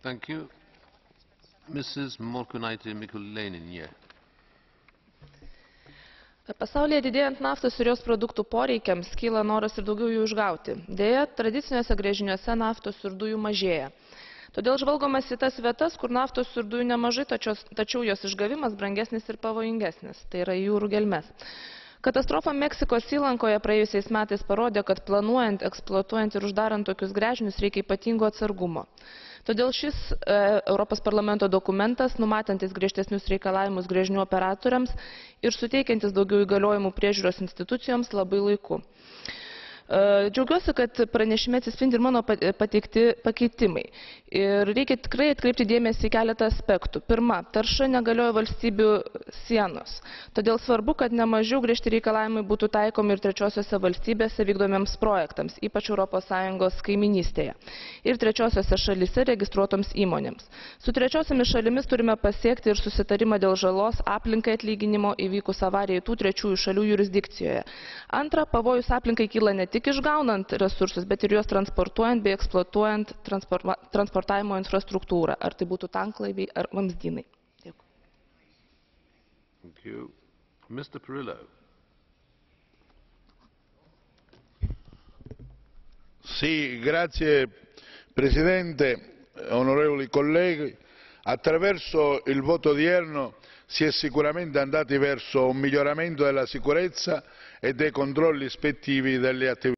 Thank you. Mrs. Morkunaitė Mikulėnienė. Pasaulyje didėjant naftos ir jos produktų poreikiams kyla noras ir daugiau jų išgauti. Deja, tradiciniuose gręžiniuose naftos ir dujų mažėja. Todėl žvalgomas į tas vietas, kur naftos ir dujų nemažai, tačiau jos išgavimas brangesnis ir pavojingesnis, tai yra jūrų gelmes. Katastrofa Meksikos įlankoje praėjusiais metais parodė, kad planuojant, eksploatuojant ir uždarant tokius gręžinius reikia ypatingo atsargumo. Todėl šis Europos parlamento dokumentas, numatantis griežtesnius reikalavimus gręžinių operatoriams ir suteikiantis daugiau įgaliojimų priežiūros institucijoms, labai laiku. Džiaugiuosi, kad pranešime atsispindi ir mano pateikti pakeitimai. Ir reikia tikrai atkreipti dėmesį į keletą aspektų. Pirma, tarša negalioja valstybių sienos. Todėl svarbu, kad nemažiau griežti reikalavimai būtų taikomi ir trečiosiose valstybėse vykdomiems projektams, ypač ES kaiminystėje, ir trečiosiose šalyse registruotoms įmonėms. Su trečiosiomis šalimis turime pasiekti ir susitarimą dėl žalos aplinkai atlyginimo įvykus avarijai tų trečiųjų šalių jurisdikcijoje. Antra, pavojus aplinkai kyla ne tik išgaunant resursus, bet ir juos transportuojant bei eksploatuojant transportavimo infrastruktūrą, ar tai būtų tanklaiviai ar vamzdynai. Dėkui. Thank you. Mr. Pirillo. Sì, grazie Presidente, onorevoli colleghi. Attraverso il voto odierno si è sicuramente andati verso un miglioramento della sicurezza e dei controlli ispettivi delle attività.